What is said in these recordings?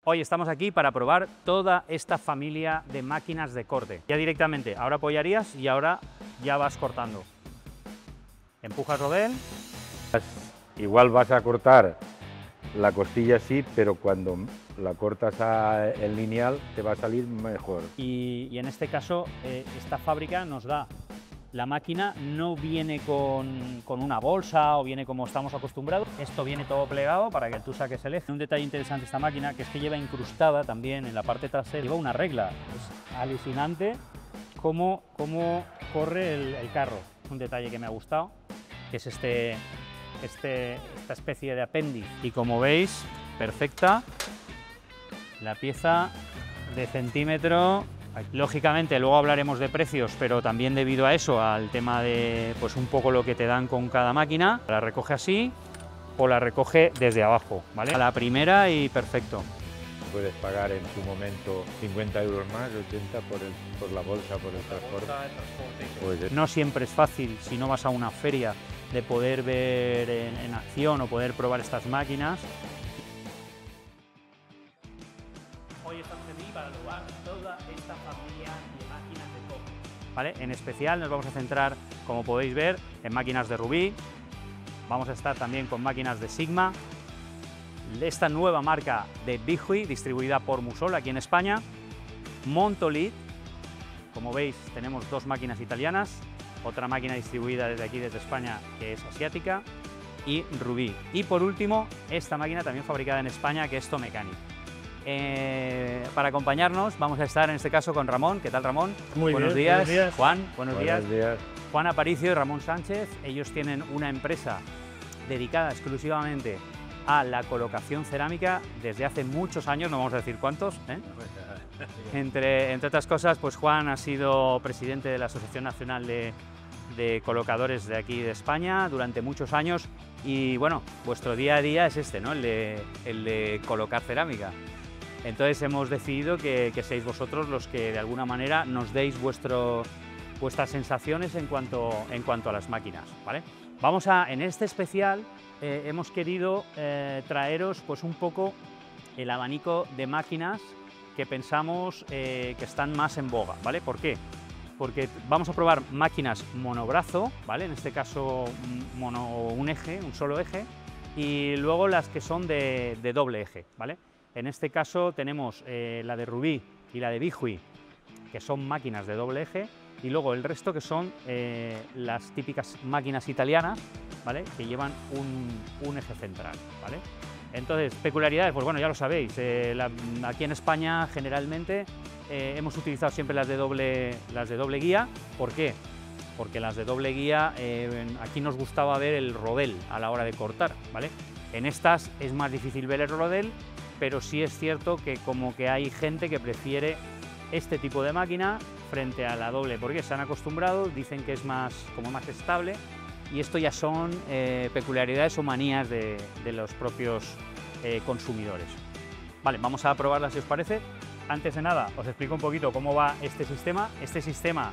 Hoy estamos aquí para probar toda esta familia de máquinas de corte. Ya directamente, ahora apoyarías y ahora ya vas cortando. Empujas rodel. Igual vas a cortar la costilla así, pero cuando la cortas en lineal te va a salir mejor. Y en este caso, esta fábrica nos da... La máquina no viene con una bolsa o viene como estamos acostumbrados. Esto viene todo plegado para que tú saques el eje. Un detalle interesante de esta máquina que es que lleva incrustada también en la parte trasera, lleva una regla. Es alucinante cómo corre el carro. Un detalle que me ha gustado, que es esta especie de apéndice. Y como veis, perfecta la pieza de centímetro. Lógicamente luego hablaremos de precios, pero también debido a eso, al tema de pues un poco lo que te dan con cada máquina, la recoge así o la recoge desde abajo, ¿vale? A la primera y perfecto. Puedes pagar en su momento 50 euros más, 80 por la bolsa, por el transporte. Pues no siempre es fácil, si no vas a una feria, de poder ver en acción o poder probar estas máquinas. Hoy estamos aquí para probar toda esta familia de máquinas de corte, ¿vale? En especial nos vamos a centrar, como podéis ver, en máquinas de Rubí. Vamos a estar también con máquinas de Sigma, esta nueva marca de Bihui, distribuida por Musol aquí en España, Montolith. Como veis, tenemos dos máquinas italianas, otra máquina distribuida desde aquí, desde España, que es asiática, y Rubí. Y por último, esta máquina también fabricada en España, que es Tomecani. Para acompañarnos vamos a estar en este caso con Ramón. ¿Qué tal, Ramón? Muy buenos bien, días. buenos días. Juan, buenos días. días. Juan Aparicio y Ramón Sánchez. Ellos tienen una empresa dedicada exclusivamente a la colocación cerámica desde hace muchos años, no vamos a decir cuántos, ¿eh? Entre otras cosas, pues Juan ha sido presidente de la Asociación Nacional de Colocadores de aquí de España durante muchos años y bueno, vuestro día a día es este, ¿no? El de colocar cerámica. Entonces hemos decidido que seáis vosotros los que de alguna manera nos deis vuestras sensaciones en cuanto a las máquinas, ¿vale? En este especial hemos querido traeros pues un poco el abanico de máquinas que pensamos que están más en boga, ¿vale? ¿Por qué? Porque vamos a probar máquinas monobrazo, ¿vale? En este caso un eje, un solo eje, y luego las que son de doble eje, ¿vale? En este caso tenemos la de Rubí y la de Bihui, que son máquinas de doble eje, y luego el resto que son las típicas máquinas italianas, ¿vale? Que llevan un eje central, ¿vale? Entonces, peculiaridades, pues bueno, ya lo sabéis, aquí en España generalmente hemos utilizado siempre las de doble guía. ¿Por qué? Porque las de doble guía, aquí nos gustaba ver el rodel a la hora de cortar, ¿vale? En estas es más difícil ver el rodel, pero sí es cierto que como que hay gente que prefiere este tipo de máquina frente a la doble, porque se han acostumbrado, dicen que es como más estable, y esto ya son peculiaridades o manías de los propios consumidores. Vale, vamos a probarlas si os parece. Antes de nada, os explico un poquito cómo va este sistema. Este sistema,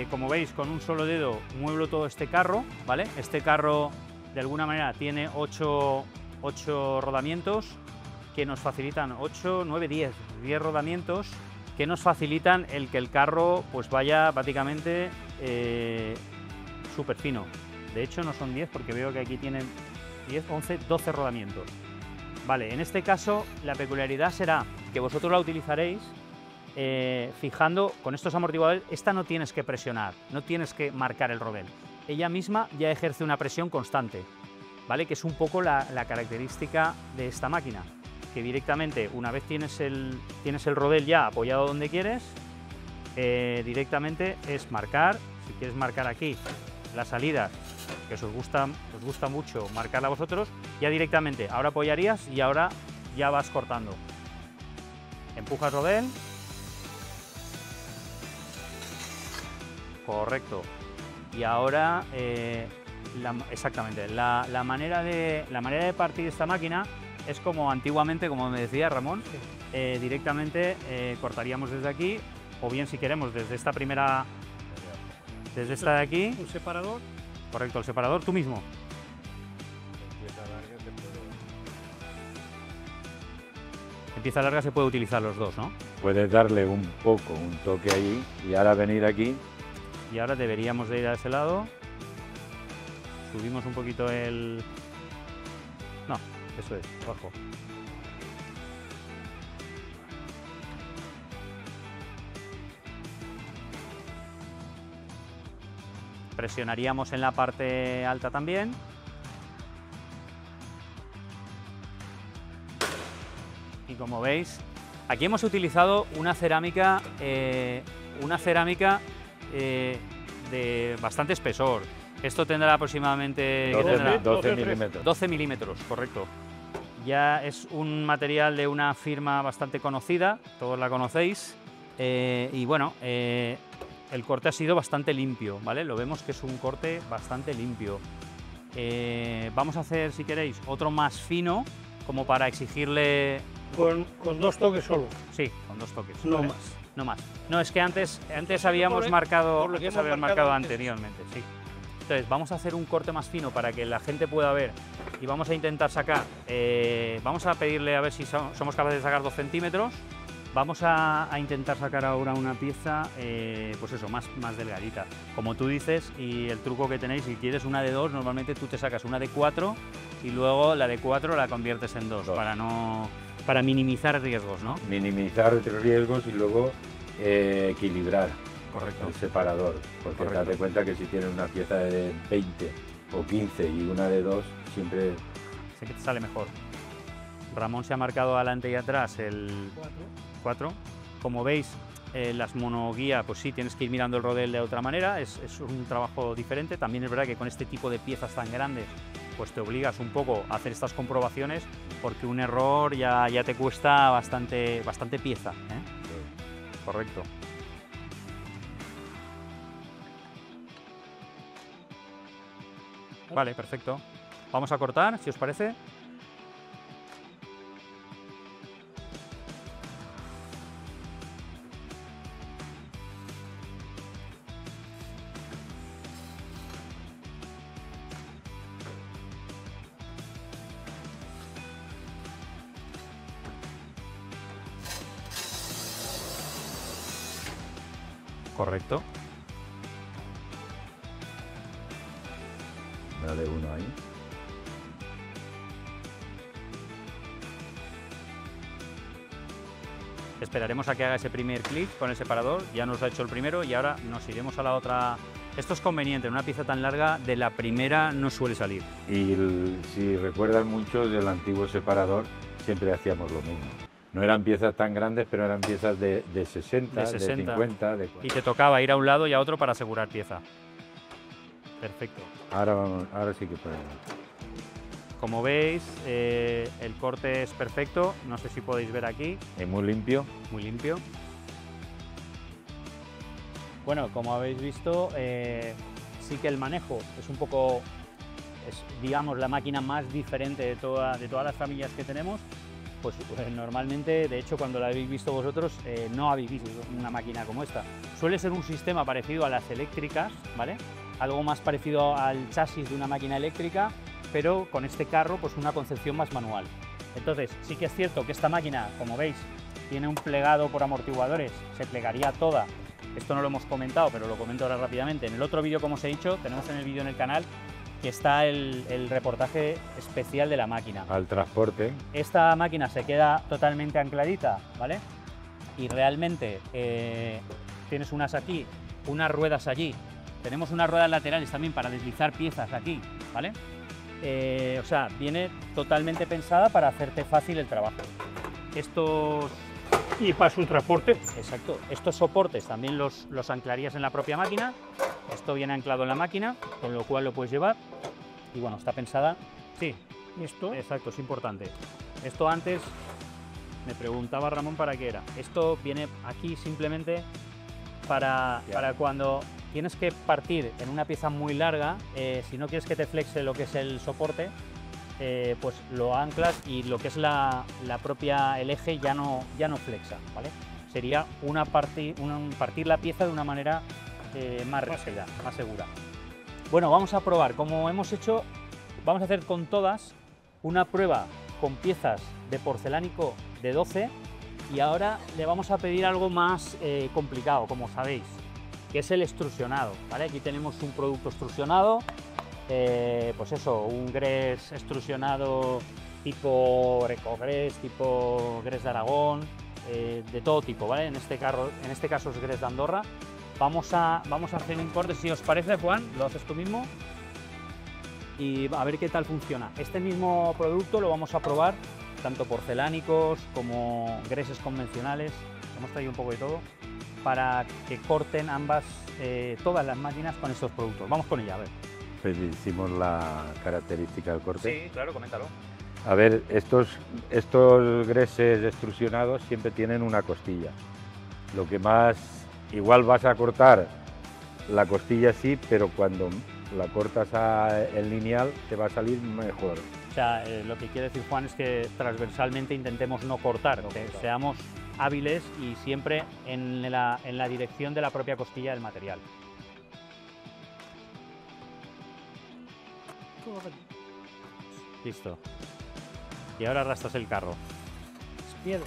como veis, con un solo dedo muevo todo este carro, ¿vale? Este carro, de alguna manera, tiene 8 rodamientos que nos facilitan 8, 9, 10 rodamientos que nos facilitan el que el carro pues vaya prácticamente súper fino. De hecho no son 10 porque veo que aquí tienen 10, 11, 12 rodamientos. Vale, en este caso la peculiaridad será que vosotros la utilizaréis fijando con estos amortiguadores. Esta no tienes que presionar, no tienes que marcar el rodel. Ella misma ya ejerce una presión constante, ¿vale? Que es un poco la característica de esta máquina, que directamente una vez tienes el rodel ya apoyado donde quieres, directamente es marcar. Si quieres marcar aquí la salida, que os gusta mucho marcarla vosotros, ya directamente ahora apoyarías y ahora ya vas cortando. Empujas rodel. Correcto. Y ahora exactamente la manera de partir esta máquina es como antiguamente, como me decía Ramón, directamente cortaríamos desde aquí, o bien si queremos desde esta de aquí. ¿Un separador? Correcto, el separador tú mismo. pieza larga se puede utilizar los dos, ¿no? Puedes darle un toque ahí y ahora venir aquí. Y ahora deberíamos de ir a ese lado. Subimos un poquito el... No, eso es, abajo. Presionaríamos en la parte alta también. Y como veis, aquí hemos utilizado una cerámica de bastante espesor. Esto tendrá aproximadamente 12 milímetros. 12 milímetros, correcto. Ya es un material de una firma bastante conocida, todos la conocéis. Y bueno, el corte ha sido bastante limpio, ¿vale? Lo vemos que es un corte bastante limpio. Vamos a hacer, si queréis, otro más fino, como para exigirle... Con 2 toques solo. Sí, con 2 toques. No ¿vale? más. No más. No, es que antes habíamos marcado, por lo que hemos marcado antes. anteriormente, sí. Entonces, vamos a hacer un corte más fino para que la gente pueda ver y vamos a intentar sacar, vamos a pedirle a ver si somos capaces de sacar 2 centímetros. Vamos a intentar sacar ahora una pieza, pues eso, más delgadita. Como tú dices, y el truco que tenéis, si quieres una de 2, normalmente tú te sacas una de 4 y luego la de 4 la conviertes en 2, para minimizar riesgos, ¿no? Minimizar riesgos y luego equilibrar. Correcto. El separador, porque Correcto. date cuenta que si tienes una pieza de 20 o 15 y una de 2, siempre... Sé que te sale mejor. Ramón se ha marcado adelante y atrás el 4. Como veis, las monoguía, pues sí, tienes que ir mirando el rodel de otra manera, es un trabajo diferente. También es verdad que con este tipo de piezas tan grandes, pues te obligas un poco a hacer estas comprobaciones, porque un error ya te cuesta bastante pieza, ¿eh? Correcto. Vale, perfecto. Vamos a cortar, si os parece. Correcto. Dale uno ahí. Esperaremos a que haga ese primer clic con el separador, ya nos ha hecho el primero y ahora nos iremos a la otra. Esto es conveniente, en una pieza tan larga de la primera no suele salir. Y si recuerdan mucho del antiguo separador, siempre hacíamos lo mismo. No eran piezas tan grandes, pero eran piezas de 60, de 50, de 40. Y te tocaba ir a un lado y a otro para asegurar pieza. Perfecto. Ahora sí que podemos. Como veis, el corte es perfecto, no sé si podéis ver aquí. Es muy limpio. Muy limpio. Bueno, como habéis visto, sí que el manejo es un poco, digamos, la máquina más diferente de todas las familias que tenemos. Pues normalmente, de hecho, cuando la habéis visto vosotros, no habéis visto una máquina como esta. Suele ser un sistema parecido a las eléctricas, ¿vale? Algo más parecido al chasis de una máquina eléctrica, pero con este carro, pues una concepción más manual. Entonces, sí que es cierto que esta máquina, como veis, tiene un plegado por amortiguadores, se plegaría toda. Esto no lo hemos comentado, pero lo comento ahora rápidamente. En el otro vídeo, como os he dicho, tenemos en el vídeo en el canal, que está el reportaje especial de la máquina. Al transporte. Esta máquina se queda totalmente ancladita, ¿vale? Y realmente tienes unas aquí, unas ruedas allí. Tenemos unas ruedas laterales también para deslizar piezas aquí, ¿vale? O sea, viene totalmente pensada para hacerte fácil el trabajo. Estos... Y para su transporte. Exacto. Estos soportes también los anclarías en la propia máquina. Esto viene anclado en la máquina, con lo cual lo puedes llevar. Y bueno, está pensada... Sí, Esto. exacto, es importante. Esto antes me preguntaba Ramón para qué era. Esto viene aquí simplemente para cuando tienes que partir en una pieza muy larga, si no quieres que te flexe lo que es el soporte, pues lo anclas y lo que es el eje ya no flexa, ¿vale? Sería partir la pieza de una manera más rígida, más segura. Bueno, vamos a probar, como hemos hecho, vamos a hacer con todas una prueba con piezas de porcelánico de 12, Y ahora le vamos a pedir algo más complicado, como sabéis, que es el extrusionado, ¿vale? Aquí tenemos un producto extrusionado, pues eso, un grés extrusionado tipo Recogres, tipo grés de Aragón, de todo tipo, ¿vale? En este caso es grés de Andorra. Vamos a hacer un corte, si os parece, Juan, lo haces tú mismo y a ver qué tal funciona. Este mismo producto lo vamos a probar tanto porcelánicos como greses convencionales, hemos traído un poco de todo, para que corten todas las máquinas con estos productos. Vamos con ella, a ver. Pues hicimos la característica del corte. Sí, claro, coméntalo. A ver, estos greses extrusionados siempre tienen una costilla. Lo que más, igual vas a cortar la costilla así, pero cuando la cortas en lineal te va a salir mejor. O sea, lo que quiere decir Juan es que transversalmente intentemos no cortar, que seamos hábiles y siempre en la dirección de la propia costilla del material. Listo. Y ahora arrastras el carro. Miedo.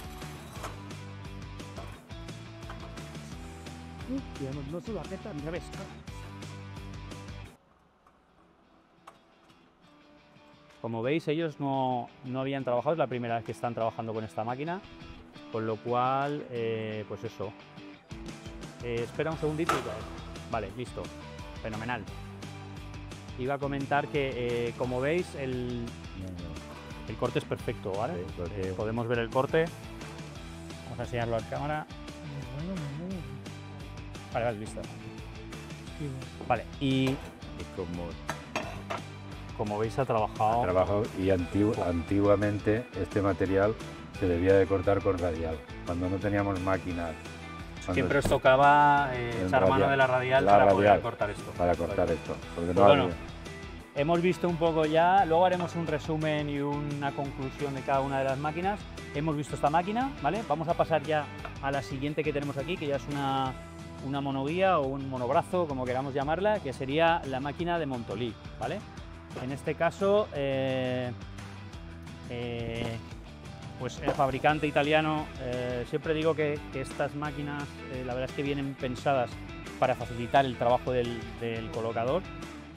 No se lo aprieta al revés. Como veis, ellos no habían trabajado, es la primera vez que están trabajando con esta máquina, con lo cual, pues eso. Espera un segundito. Vale, listo. Fenomenal. Iba a comentar que, como veis, el corte es perfecto, ¿vale? Sí, podemos ver el corte. Vamos a enseñarlo a la cámara. Vale, listo. Vale, y como veis ha trabajado. Y antiguamente este material se debía de cortar con radial, cuando no teníamos máquinas. Siempre os tocaba echar mano de la radial para poder cortar esto. Para cortar esto. Porque pues bueno, hemos visto un poco ya, luego haremos un resumen y una conclusión de cada una de las máquinas. Hemos visto esta máquina, ¿vale? Vamos a pasar ya a la siguiente que tenemos aquí, que ya es una monoguía o un monobrazo, como queramos llamarla, que sería la máquina de Montolí, ¿vale? En este caso, pues el fabricante italiano, siempre digo que estas máquinas, la verdad es que vienen pensadas para facilitar el trabajo del colocador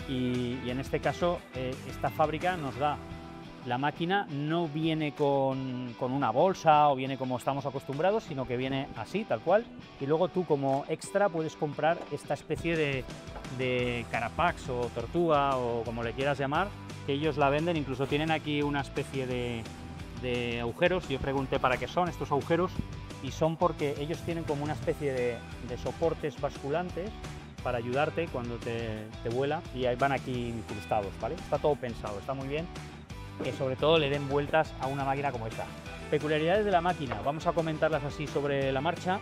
y en este caso esta fábrica nos da, la máquina no viene con una bolsa o viene como estamos acostumbrados, sino que viene así, tal cual, y luego tú como extra puedes comprar esta especie de carapax o tortuga o como le quieras llamar, que ellos la venden, incluso tienen aquí una especie de agujeros. Yo pregunté para qué son estos agujeros y son porque ellos tienen como una especie de soportes basculantes para ayudarte cuando te vuela y ahí van aquí incrustados, ¿vale? Está todo pensado, está muy bien, que sobre todo le den vueltas a una máquina como esta. Peculiaridades de la máquina, vamos a comentarlas así sobre la marcha.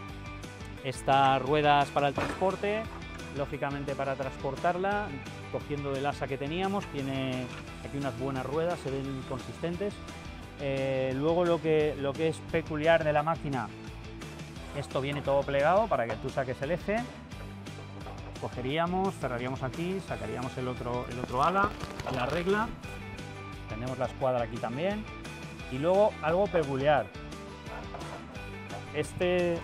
Estas ruedas para el transporte, lógicamente para transportarla, cogiendo del asa que teníamos, tiene aquí unas buenas ruedas, se ven consistentes. Luego lo que es peculiar de la máquina, esto viene todo plegado para que tú saques el eje, cogeríamos, cerraríamos aquí, sacaríamos el otro ala, la regla, tenemos la escuadra aquí también. Y luego algo peculiar, este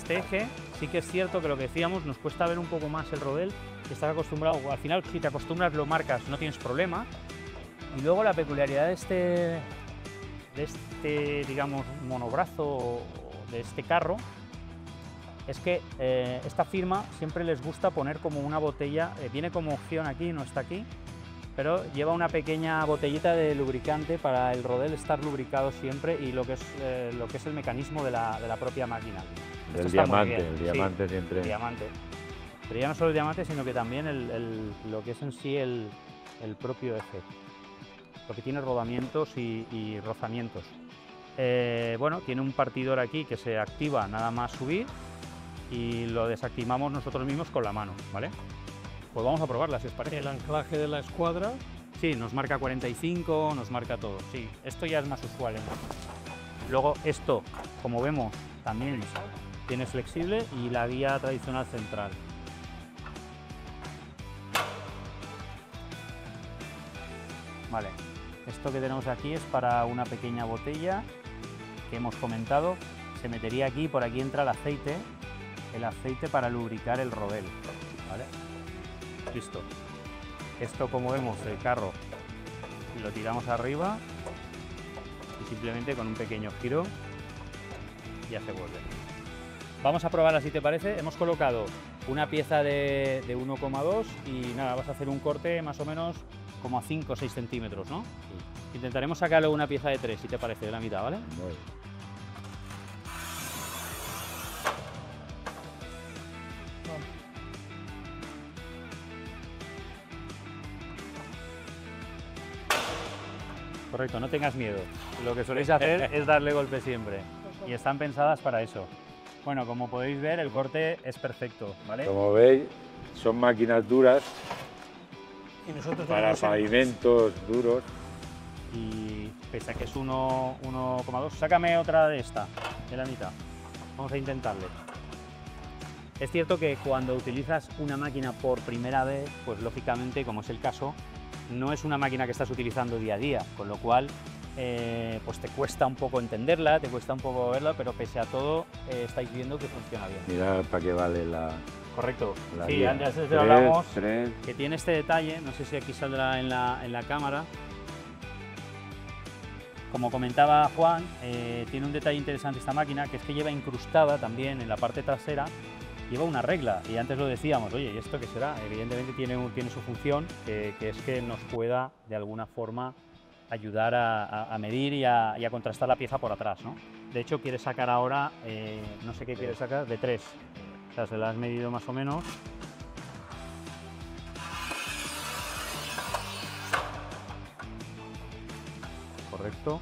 eje sí que es cierto que lo que decíamos, nos cuesta ver un poco más el rodel, que estás acostumbrado, al final si te acostumbras lo marcas, no tienes problema. Y luego la peculiaridad de este digamos monobrazo, de este carro, es que esta firma siempre les gusta poner como una botella, viene como opción aquí, no está aquí, pero lleva una pequeña botellita de lubricante para el rodel estar lubricado siempre y lo que es el mecanismo de la propia máquina. El diamante Sí, siempre. El diamante. Pero ya no solo el diamante, sino que también lo que es en sí el propio eje, lo que tiene rodamientos y rozamientos. Bueno, tiene un partidor aquí que se activa nada más subir y lo desactivamos nosotros mismos con la mano, ¿vale? Pues vamos a probarla, si os parece. El anclaje de la escuadra. Sí, nos marca 45, nos marca todo. Sí, esto ya es más usual, ¿eh? Luego esto, como vemos, también tiene flexible y la guía tradicional central. Vale, esto que tenemos aquí es para una pequeña botella que hemos comentado. se metería aquí, por aquí entra el aceite para lubricar el rodel, ¿vale? Listo. Esto, como vemos, el carro lo tiramos arriba y simplemente con un pequeño giro ya se vuelve. Vamos a probarla si te parece. Hemos colocado una pieza de 1,2 y nada, vas a hacer un corte más o menos como a 5 o 6 centímetros, ¿no? Sí. Intentaremos sacarle una pieza de 3, si te parece, de la mitad, ¿vale? Muy bien. Correcto, no tengas miedo. Lo que soléis hacer es darle golpe siempre y están pensadas para eso. Bueno, como podéis ver, el corte es perfecto, ¿vale? Como veis, son máquinas duras Y nosotros para tenemos el- pavimentos duros. Y pese a que es 1,2, sácame otra de esta, de la mitad. Vamos a intentarle. Es cierto que cuando utilizas una máquina por primera vez, pues lógicamente, como es el caso, no es una máquina que estás utilizando día a día, con lo cual pues te cuesta un poco entenderla, te cuesta un poco verla, pero pese a todo estáis viendo que funciona bien. Mirad para qué vale la Correcto. Sí, guía. antes Tres, hablamos tres. que tiene este detalle, no sé si aquí saldrá en la cámara. Como comentaba Juan, tiene un detalle interesante esta máquina, que es que lleva incrustada también en la parte trasera, lleva una regla, y antes lo decíamos, oye, ¿y esto qué será? Evidentemente tiene su función, que es que nos pueda de alguna forma ayudar a medir y a contrastar la pieza por atrás, ¿no? De hecho, quiere sacar ahora, no sé qué quiere sacar, de 3. O sea, se la has medido más o menos. Correcto.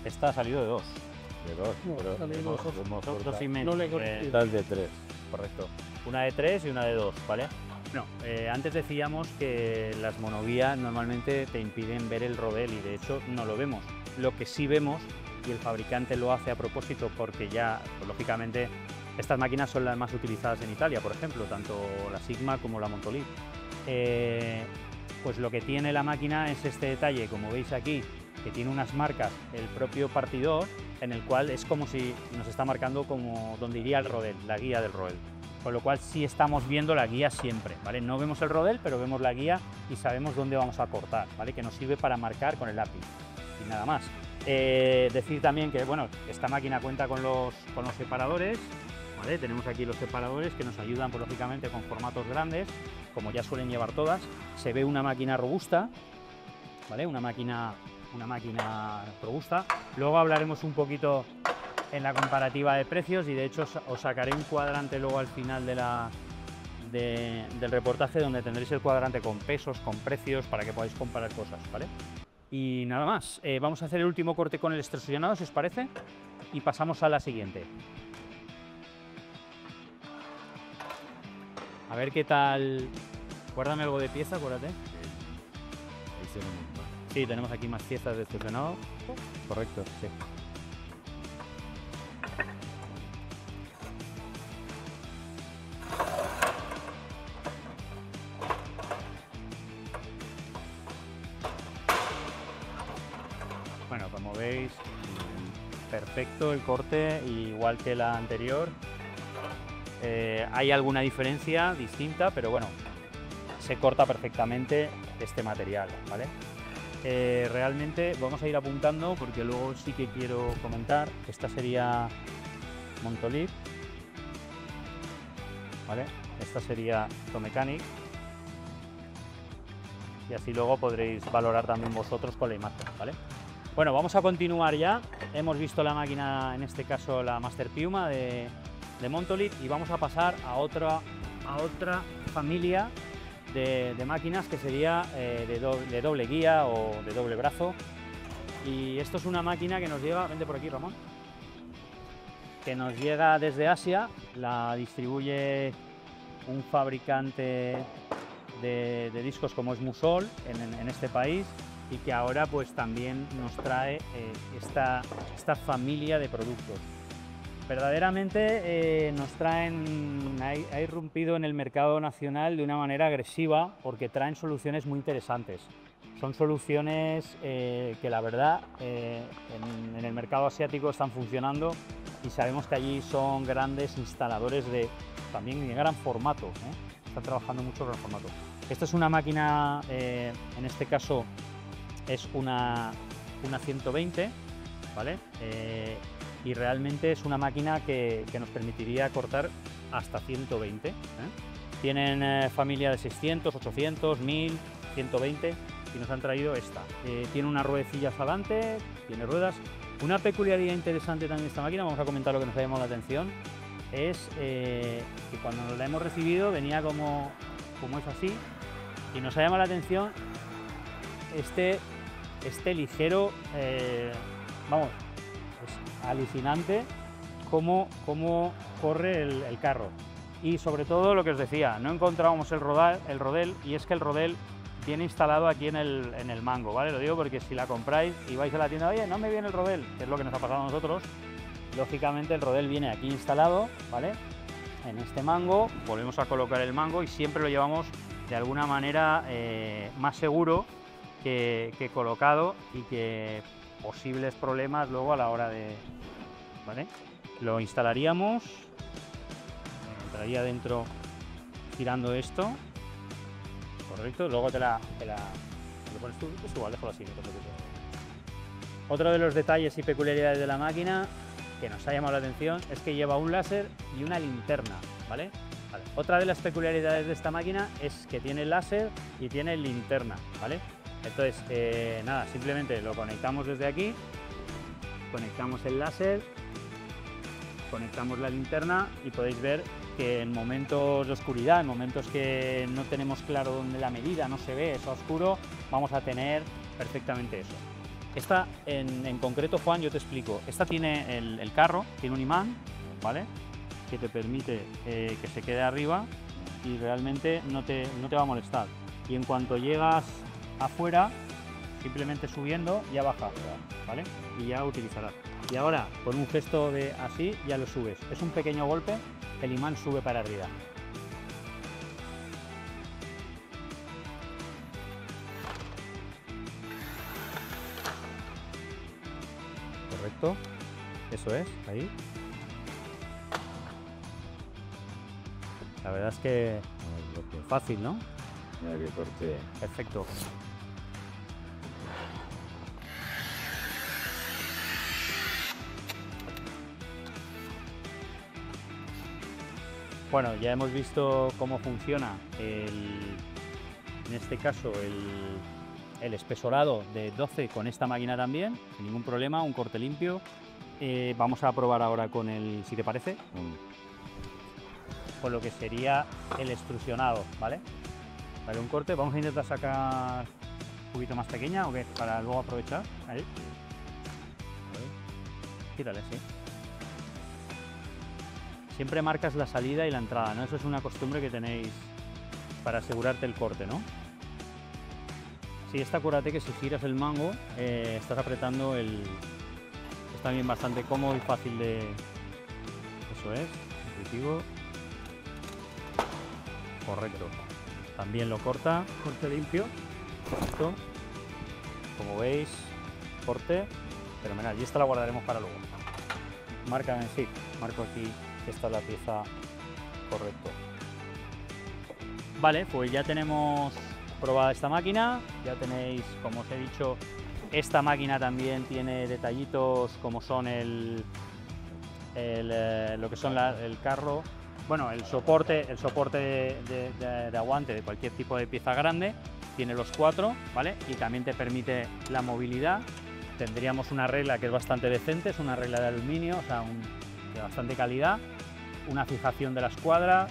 Esta ha salido de 2. De dos, No, pero salimos hemos dos. cortado. Dos y medio. No le he cortado. Estas de tres. Correcto. Una de 3 y una de 2, ¿vale? No, antes decíamos que las monovías normalmente te impiden ver el rodel y de hecho no lo vemos. Lo que sí vemos, y el fabricante lo hace a propósito porque ya, pues, lógicamente, estas máquinas son las más utilizadas en Italia, por ejemplo, tanto la Sigma como la Montolib. Pues lo que tiene la máquina es este detalle, como veis aquí, que tiene unas marcas, el propio partidor, en el cual es como si nos está marcando como donde iría el rodel, la guía del rodel. Con lo cual sí estamos viendo la guía siempre, ¿vale? No vemos el rodel, pero vemos la guía y sabemos dónde vamos a cortar, ¿vale? Que nos sirve para marcar con el lápiz y nada más. Decir también que, bueno, esta máquina cuenta con los separadores, ¿vale? Tenemos aquí los separadores que nos ayudan, pues, lógicamente, con formatos grandes, como ya suelen llevar todas. Se ve una máquina robusta, ¿vale? Una máquina robusta. Luego hablaremos un poquito en la comparativa de precios y de hecho os sacaré un cuadrante luego al final del reportaje donde tendréis el cuadrante con pesos, con precios, para que podáis comparar cosas, ¿vale? Y nada más, vamos a hacer el último corte con el extrusionado, si os parece, y pasamos a la siguiente. A ver qué tal. Guárdame algo de pieza, acuérdate. Ahí se ven. Sí, tenemos aquí más piezas de extrusionado. Correcto, sí. Bueno, como veis, perfecto el corte, igual que la anterior. Hay alguna diferencia distinta, pero bueno, se corta perfectamente este material, ¿vale? Realmente vamos a ir apuntando porque luego sí que quiero comentar. Esta sería Montolib, ¿vale? Esta sería Tomecanic y así luego podréis valorar también vosotros con la imagen, ¿vale? Bueno, vamos a continuar ya. Hemos visto la máquina, en este caso la Master Piuma de Montolib, y vamos a pasar a otra familia de máquinas que sería de doble guía o de doble brazo. Y esto es una máquina que nos llega, vente por aquí, Ramón, que nos llega desde Asia, la distribuye un fabricante de discos como es Musol en este país, y que ahora pues también nos trae esta familia de productos. Verdaderamente ha irrumpido en el mercado nacional de una manera agresiva porque traen soluciones muy interesantes. Son soluciones que la verdad en el mercado asiático están funcionando y sabemos que allí son grandes instaladores también de gran formato, están trabajando mucho en gran formato. Esta es una máquina, en este caso es una 120, ¿vale? Y realmente es una máquina que nos permitiría cortar hasta 120. Tienen familia de 600, 800, 1000, 120 y nos han traído esta. Tiene unas ruedecillas adelante, tiene ruedas. Una peculiaridad interesante también de esta máquina, vamos a comentar lo que nos ha llamado la atención, es que cuando nos la hemos recibido venía como es así y nos ha llamado la atención este ligero, vamos, es alucinante cómo corre el carro. Y sobre todo lo que os decía, no encontrábamos el rodel y es que el rodel viene instalado aquí en el mango, ¿vale? Lo digo porque si la compráis y vais a la tienda, oye, no me viene el rodel, que es lo que nos ha pasado a nosotros, lógicamente el rodel viene aquí instalado, ¿vale? En este mango, volvemos a colocar el mango y siempre lo llevamos de alguna manera más seguro que colocado y que posibles problemas luego a la hora de... ¿vale? Lo instalaríamos, entraría dentro girando esto, correcto, luego te lo pones tú, pues igual, déjalo así, no te preocupes. Otro de los detalles y peculiaridades de la máquina que nos ha llamado la atención es que lleva un láser y una linterna, ¿vale? Vale. Otra de las peculiaridades de esta máquina es que tiene láser y tiene linterna, ¿vale? Entonces, nada, simplemente lo conectamos desde aquí, conectamos el láser, conectamos la linterna y podéis ver que en momentos de oscuridad, en momentos que no tenemos claro dónde la medida, no se ve, es oscuro, vamos a tener perfectamente eso. Esta en concreto, Juan, yo te explico. Esta tiene el carro, tiene un imán, ¿vale? Que te permite que se quede arriba y realmente no te va a molestar. Y en cuanto llegas afuera, simplemente subiendo, ya baja, ¿vale? Y ya utilizarás. Y ahora, con un gesto de así, ya lo subes. Es un pequeño golpe, el imán sube para arriba. Correcto, eso es, ahí. La verdad es que fácil, ¿no? Mira que corte. Perfecto. Bueno, ya hemos visto cómo funciona en este caso el espesorado de 12 con esta máquina también, sin ningún problema, un corte limpio. Vamos a probar ahora con si te parece, con lo que sería el extrusionado, ¿vale? Vale, un corte, vamos a intentar sacar un poquito más pequeña, ¿o qué? Para luego aprovechar. Ahí. Tírale, sí. Siempre marcas la salida y la entrada, ¿no? Eso es una costumbre que tenéis para asegurarte el corte, ¿no? Sí, acuérdate que si giras el mango, estás apretando es también bastante cómodo y fácil de... Eso es, intuitivo. Correcto. También lo corta, corte limpio. Esto, como veis, corte fenomenal. Y esta la guardaremos para luego. Marca en sí, marco aquí. Esta es la pieza, correcto. Vale, pues ya tenemos probada esta máquina, ya tenéis, como os he dicho, esta máquina también tiene detallitos como son lo que son el carro, bueno, el soporte de aguante de cualquier tipo de pieza grande, tiene los 4, ¿vale? Y también te permite la movilidad. Tendríamos una regla que es bastante decente, es una regla de aluminio, o sea, de bastante calidad. Una fijación de la escuadra,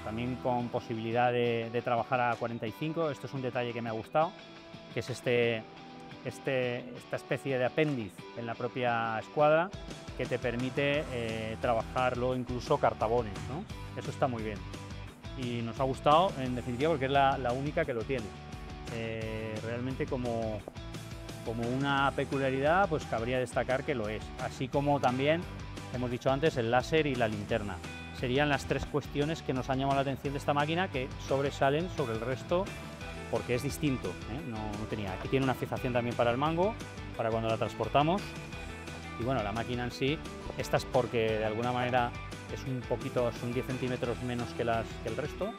también con posibilidad de trabajar a 45. Esto es un detalle que me ha gustado, que es esta especie de apéndice en la propia escuadra que te permite trabajar luego incluso cartabones, ¿no? Eso está muy bien y nos ha gustado en definitiva porque es la única que lo tiene. Realmente como una peculiaridad pues cabría destacar que lo es, así como también hemos dicho antes el láser y la linterna. Serían las 3 cuestiones que nos han llamado la atención de esta máquina que sobresalen sobre el resto porque es distinto, no tenía. Aquí tiene una fijación también para el mango, para cuando la transportamos. Y bueno, la máquina en sí, esta es porque de alguna manera es un poquito, son 10 centímetros menos que el resto,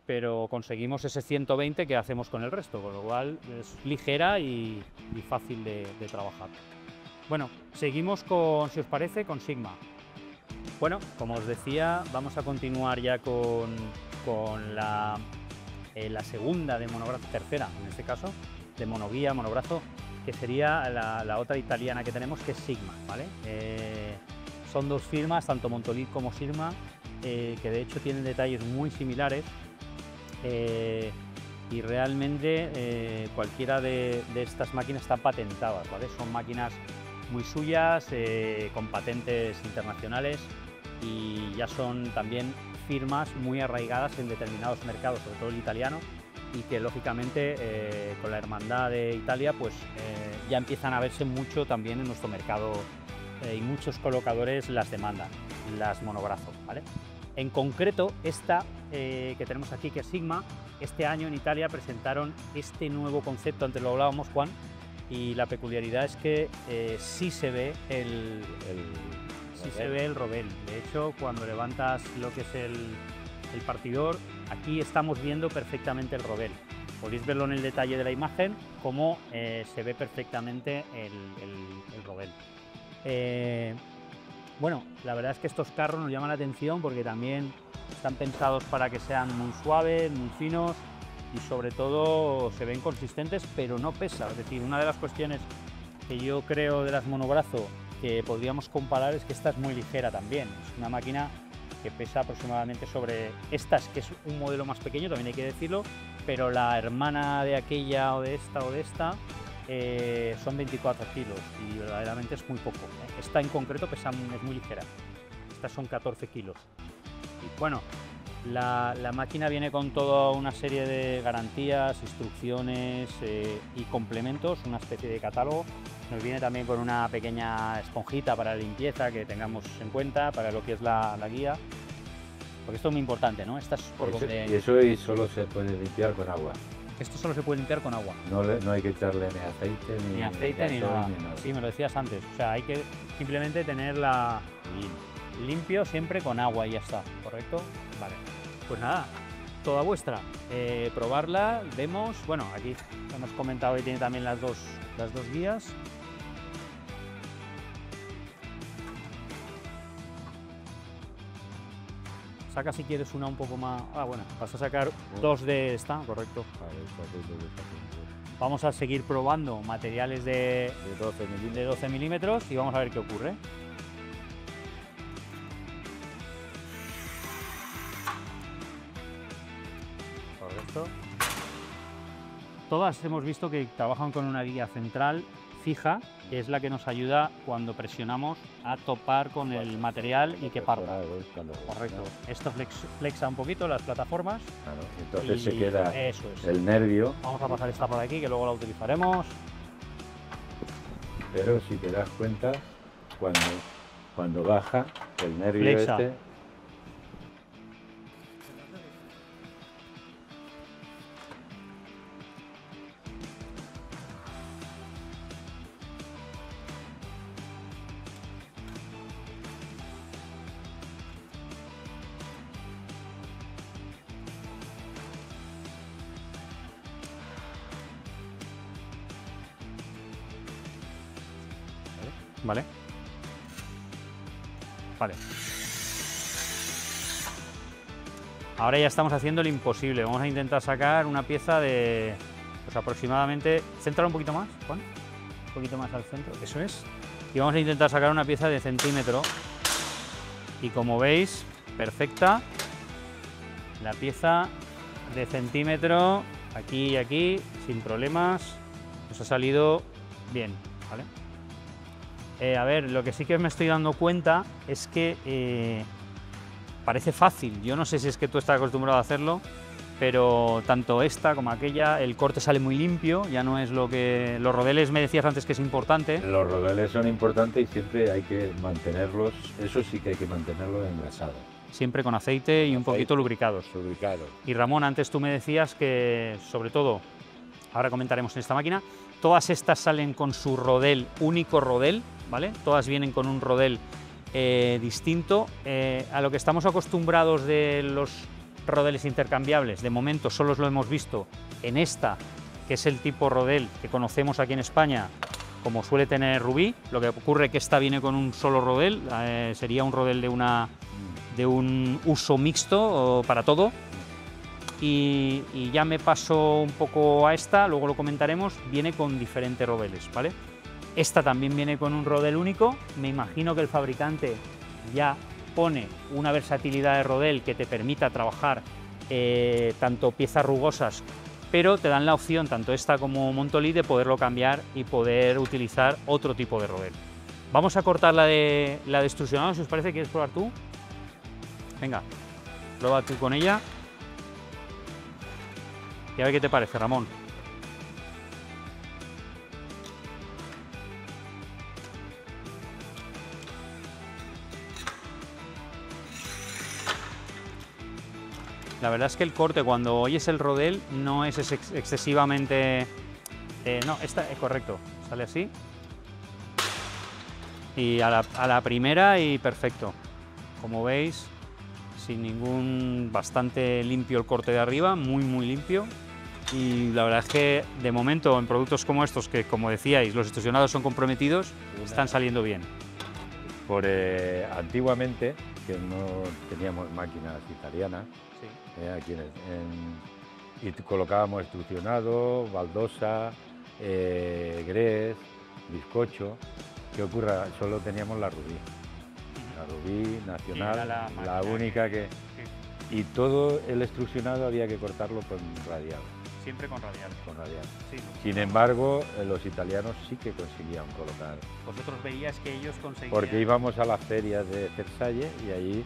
pero conseguimos ese 120 que hacemos con el resto, con lo cual es ligera y fácil de trabajar. Bueno, seguimos con, si os parece, con Sigma. Bueno, como os decía, vamos a continuar ya con la segunda de monobrazo, tercera en este caso, de monoguía, monobrazo, que sería la otra italiana que tenemos, que es Sigma, ¿vale? Son dos firmas, tanto Montolí como Sigma, que de hecho tienen detalles muy similares, y realmente cualquiera de estas máquinas están patentadas, ¿vale? Son máquinas muy suyas, con patentes internacionales, y ya son también firmas muy arraigadas en determinados mercados, sobre todo el italiano, y que lógicamente con la hermandad de Italia pues ya empiezan a verse mucho también en nuestro mercado, y muchos colocadores las demandan, las monobrazo, ¿vale? En concreto esta que tenemos aquí, que es Sigma, este año en Italia presentaron este nuevo concepto, antes lo hablábamos, Juan, y la peculiaridad es que sí se ve el robel. De hecho, cuando levantas lo que es el partidor, aquí estamos viendo perfectamente el robel. Podéis verlo en el detalle de la imagen, cómo se ve perfectamente el robel. Bueno, la verdad es que estos carros nos llaman la atención porque también están pensados para que sean muy suaves, muy finos, y sobre todo se ven consistentes, pero no pesa. Es decir, una de las cuestiones que yo creo de las monobrazo que podríamos comparar es que esta es muy ligera también. Es una máquina que pesa aproximadamente sobre estas, que es un modelo más pequeño, también hay que decirlo, pero la hermana de aquella o de esta son 24 kilos y verdaderamente es muy poco. Esta en concreto pesa, es muy ligera. Estas son 14 kilos. Y bueno, la máquina viene con toda una serie de garantías, instrucciones y complementos, una especie de catálogo. Nos viene también con una pequeña esponjita para la limpieza que tengamos en cuenta para lo que es la guía, porque esto es muy importante, ¿no? Esta es por donde... Y eso solo se puede limpiar con agua. Esto solo se puede limpiar con agua. No hay que echarle ni aceite ni nada. Sí, me lo decías antes. O sea, hay que simplemente tenerla limpio siempre con agua y ya está, ¿correcto? Vale. Pues nada, toda vuestra. Probarla, vemos. Bueno, aquí hemos comentado que tiene también las dos guías. Saca si quieres una un poco más... Ah, bueno, vas a sacar dos de esta, correcto. Vamos a seguir probando materiales de 12 milímetros y vamos a ver qué ocurre. Correcto. Todas hemos visto que trabajan con una guía central fija, que es la que nos ayuda cuando presionamos a topar con el material y que parta. Correcto. Esto flexa un poquito las plataformas. Claro, entonces se queda eso es. El nervio. Vamos a pasar esta por aquí, que luego la utilizaremos. Pero si te das cuenta, cuando baja el nervio flexa. Vale. Vale. Ahora ya estamos haciendo lo imposible. Vamos a intentar sacar una pieza de, pues aproximadamente... Céntrala un poquito más, Juan. Un poquito más al centro, eso es. Y vamos a intentar sacar una pieza de centímetro. Y como veis, perfecta. La pieza de centímetro, aquí y aquí, sin problemas. Nos ha salido bien, ¿vale? A ver, lo que sí que me estoy dando cuenta es que parece fácil. Yo no sé si es que tú estás acostumbrado a hacerlo, pero tanto esta como aquella, el corte sale muy limpio, ya no es lo que... Los rodeles me decías antes que es importante. Los rodeles son importantes y siempre hay que mantenerlos, eso sí que hay que mantenerlos engrasados. siempre con aceite y un poquito lubricados. Lubricados. Y Ramón, antes tú me decías que, sobre todo, ahora comentaremos en esta máquina, todas estas salen con su rodel, único rodel, ¿vale? Todas vienen con un rodel distinto. A lo que estamos acostumbrados de los rodeles intercambiables, de momento solo lo hemos visto en esta, que es el tipo rodel que conocemos aquí en España, como suele tener Rubí. Lo que ocurre es que esta viene con un solo rodel, sería un rodel de un uso mixto para todo. Y ya me paso un poco a esta, luego lo comentaremos, viene con diferentes rodeles, ¿vale? Esta también viene con un rodel único. Me imagino que el fabricante ya pone una versatilidad de rodel que te permita trabajar tanto piezas rugosas, pero te dan la opción, tanto esta como Montolí, de poderlo cambiar y poder utilizar otro tipo de rodel. Vamos a cortar la de extrusionado, si os parece. ¿Quieres probar tú? Venga, prueba tú con ella. Y a ver qué te parece, Ramón. La verdad es que el corte, cuando oyes el rodel, no es excesivamente... no, esta es correcto, sale así. Y a la primera y perfecto. Como veis, sin ningún... bastante limpio el corte de arriba, muy limpio. Y la verdad es que de momento en productos como estos, que como decíais, los extrusionados son comprometidos, están saliendo bien. Antiguamente, que no teníamos máquinas italianas, Sí. aquí y colocábamos extrusionado, baldosa, grés, bizcocho. ¿Qué ocurre? Solo teníamos la Rubí. La Rubí nacional, era la única que... Sí. Y todo el extrusionado había que cortarlo con radial. Siempre con radial. Con radial. Sí. Sin embargo, los italianos sí que conseguían colocar. Vosotros veíais que ellos conseguían... Porque íbamos a las ferias de Versalles y allí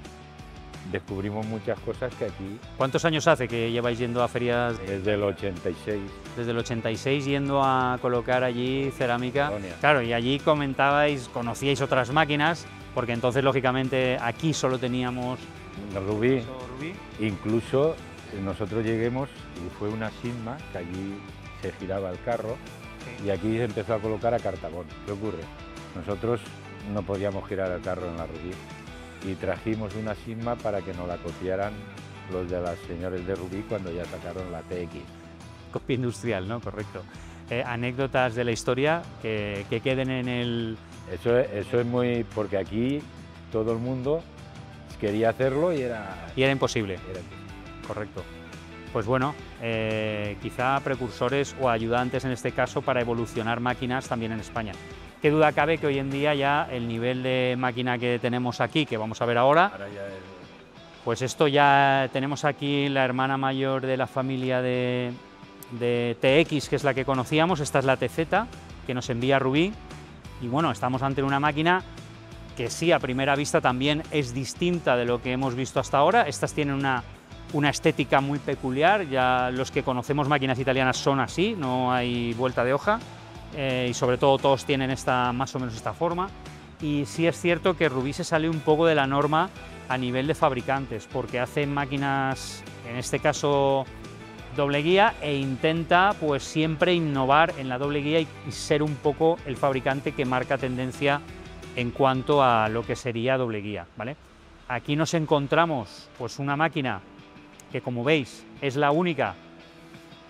descubrimos muchas cosas que aquí... ¿Cuántos años hace que lleváis yendo a ferias? Desde el 86. Desde el 86 yendo a colocar allí cerámica. Colonia. Claro, y allí comentabais, conocíais otras máquinas, porque entonces lógicamente aquí solo teníamos Rubí. Rubí. Incluso nosotros lleguemos y fue una Sigma, que allí se giraba el carro, Sí. y aquí se empezó a colocar a cartabón. ¿Qué ocurre? Nosotros no podíamos girar el carro en la Rubí y trajimos una Sigma para que nos la copiaran los de las señores de Rubí cuando ya sacaron la TX. Copia industrial, ¿no? Correcto. Anécdotas de la historia que queden en el... Eso es muy... porque aquí todo el mundo quería hacerlo y era... Y era imposible. era- Correcto. Pues bueno, quizá precursores o ayudantes en este caso para evolucionar máquinas también en España. Qué duda cabe que hoy en día ya el nivel de máquina que tenemos aquí, que vamos a ver ahora, Ahora ya es... pues esto ya tenemos aquí la hermana mayor de la familia de TX, que es la que conocíamos. Esta es la TZ, que nos envía Rubí. Y bueno, estamos ante una máquina que sí, a primera vista también es distinta de lo que hemos visto hasta ahora. Estas tienen una estética muy peculiar, ya los que conocemos máquinas italianas son así, no hay vuelta de hoja, y sobre todo todos tienen más o menos esta forma. Y sí es cierto que Rubí se sale un poco de la norma a nivel de fabricantes, porque hacen máquinas, en este caso doble guía, e intenta pues siempre innovar en la doble guía y ser un poco el fabricante que marca tendencia en cuanto a lo que sería doble guía, ¿vale? Aquí nos encontramos pues una máquina que, como veis, es la única.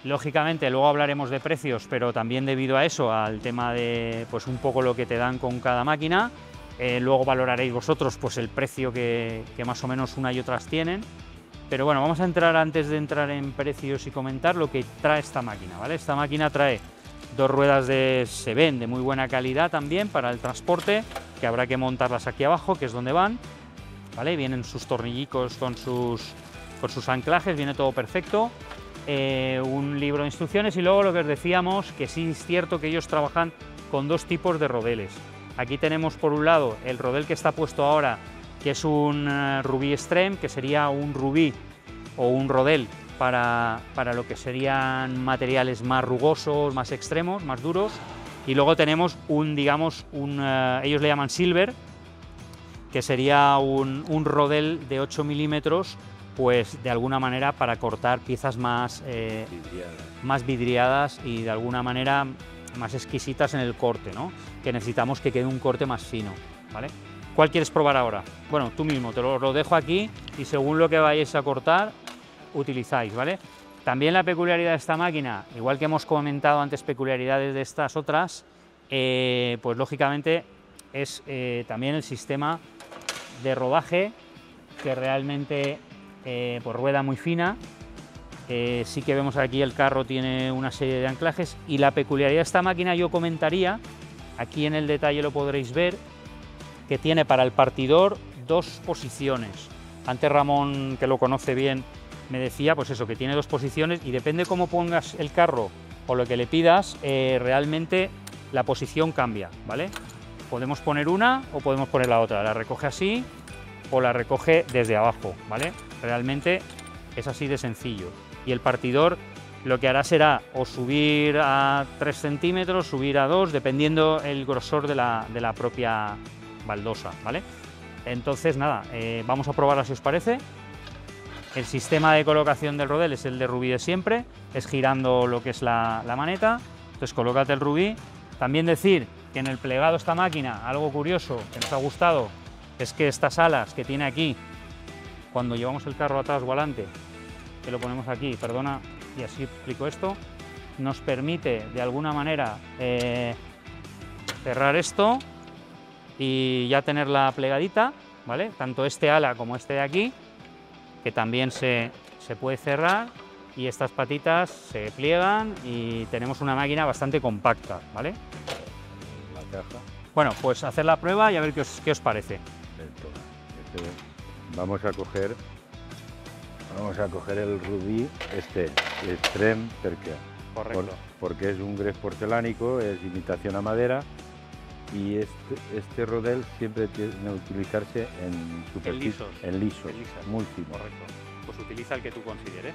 Lógicamente luego hablaremos de precios, pero también debido a eso, al tema de pues un poco lo que te dan con cada máquina. Luego valoraréis vosotros pues el precio que más o menos una y otras tienen. Pero bueno, vamos a entrar, antes de entrar en precios y comentar lo que trae esta máquina, ¿vale? Esta máquina trae dos ruedas se ven de muy buena calidad también para el transporte, que habrá que montarlas aquí abajo, que es donde van, ¿vale? Vienen sus tornillicos con sus anclajes, viene todo perfecto. Un libro de instrucciones y luego lo que os decíamos, que sí es cierto que ellos trabajan con dos tipos de rodeles. Aquí tenemos por un lado el rodel que está puesto ahora, que es un Rubí Extreme, que sería un Rubí o un rodel para lo que serían materiales más rugosos, más extremos, más duros. Y luego tenemos ellos le llaman Silver, que sería un rodel de 8 milímetros, pues de alguna manera para cortar piezas más vidriadas y de alguna manera más exquisitas en el corte, ¿no? Que necesitamos que quede un corte más fino, ¿vale? ¿Cuál quieres probar ahora? Bueno, tú mismo, te lo dejo aquí y según lo que vayáis a cortar, utilizáis, ¿vale? También la peculiaridad de esta máquina, igual que hemos comentado antes peculiaridades de estas otras, pues lógicamente es también el sistema de rodaje, que realmente pues rueda muy fina. Sí que vemos aquí el carro tiene una serie de anclajes y la peculiaridad de esta máquina yo comentaría, aquí en el detalle lo podréis ver, que tiene para el partidor 2 posiciones. Antes Ramón, que lo conoce bien, me decía pues eso, que tiene 2 posiciones y depende cómo pongas el carro o lo que le pidas, realmente la posición cambia, ¿vale? Podemos poner una o podemos poner la otra, la recoge así o la recoge desde abajo, ¿vale? Realmente es así de sencillo. Y el partidor lo que hará será o subir a 3 centímetros, subir a 2, dependiendo el grosor de la propia baldosa, ¿vale? Entonces nada, vamos a probarla si os parece. El sistema de colocación del rodel es el de rubí de siempre, es girando lo que es la maneta. Entonces colócate el rubí. También decir que en el plegado de esta máquina, algo curioso que nos ha gustado, es que estas alas que tiene aquí, cuando llevamos el carro atrás o adelante, que lo ponemos aquí, perdona, y así explico esto, nos permite de alguna manera cerrar esto y ya tenerla plegadita, ¿vale? Tanto este ala como este de aquí, que también se puede cerrar, y estas patitas se pliegan y tenemos una máquina bastante compacta, ¿vale? La caja. Bueno, pues hacer la prueba y a ver qué os parece. Vamos a coger el rubí, Extreme Perca. Correcto. Porque es un gres porcelánico, es imitación a madera, y este rodel siempre tiene que utilizarse en superficie, en lisos, muy fino. Correcto. Pues utiliza el que tú consideres.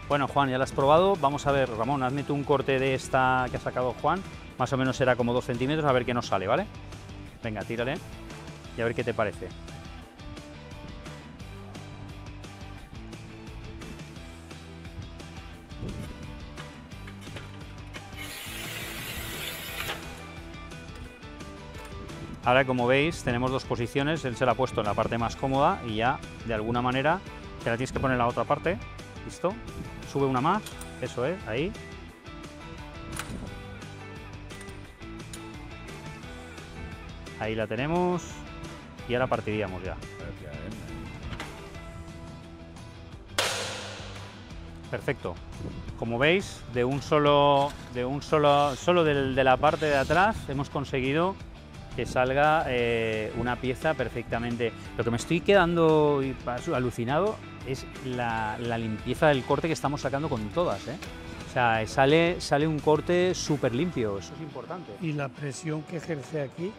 Bueno, Juan, ya lo has probado. Vamos a ver, Ramón, hazme tú un corte de esta que ha sacado Juan. Más o menos será como 2 centímetros, a ver qué nos sale, ¿vale? Venga, tírale y a ver qué te parece. Ahora, como veis, tenemos 2 posiciones. Él se la ha puesto en la parte más cómoda y ya, de alguna manera, te la tienes que poner en la otra parte. ¿Listo? Sube una más. Eso es, ahí. Ahí la tenemos. Y ahora partiríamos ya. Perfecto. Como veis, de la parte de atrás hemos conseguido que salga una pieza perfectamente. Lo que me estoy quedando alucinado es la limpieza del corte que estamos sacando con todas, ¿eh? O sea, sale un corte súper limpio, eso es importante. Y la presión que ejerce aquí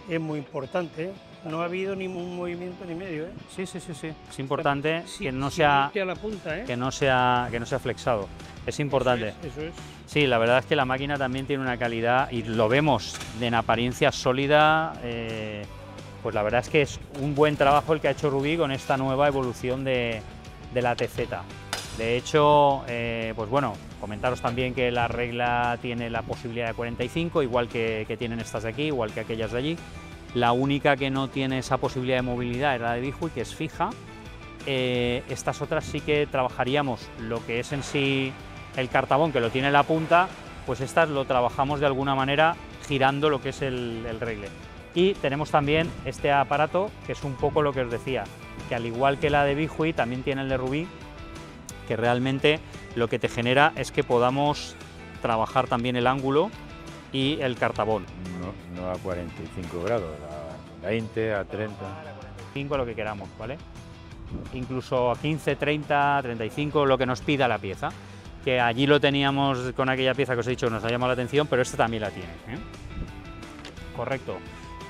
es muy importante, ¿eh? No ha habido ningún movimiento ni medio, ¿eh? Sí. Es importante Sí, que no sí, sea limpia la punta, ¿eh? que no sea flexado. Es importante. Eso es. Sí, la verdad es que la máquina también tiene una calidad y lo vemos en apariencia sólida. Pues la verdad es que es un buen trabajo el que ha hecho Rubí con esta nueva evolución de la TZ. De hecho, pues bueno, comentaros también que la regla tiene la posibilidad de 45, igual que tienen estas de aquí, igual que aquellas de allí. La única que no tiene esa posibilidad de movilidad es la de Bijui, que es fija. Estas otras sí que trabajaríamos lo que es en sí el cartabón, que lo tiene en la punta, pues estas lo trabajamos de alguna manera girando lo que es el regle. Y tenemos también este aparato, que es un poco lo que os decía, que al igual que la de Bijui, también tiene el de Rubí, que realmente lo que te genera es que podamos trabajar también el ángulo y el cartabón. No a 45 grados, a 20, a 30. 5, lo que queramos, ¿vale? Incluso a 15, 30, 35, lo que nos pida la pieza. Que allí lo teníamos con aquella pieza que os he dicho, nos ha llamado la atención, pero esta también la tiene, ¿eh? Correcto.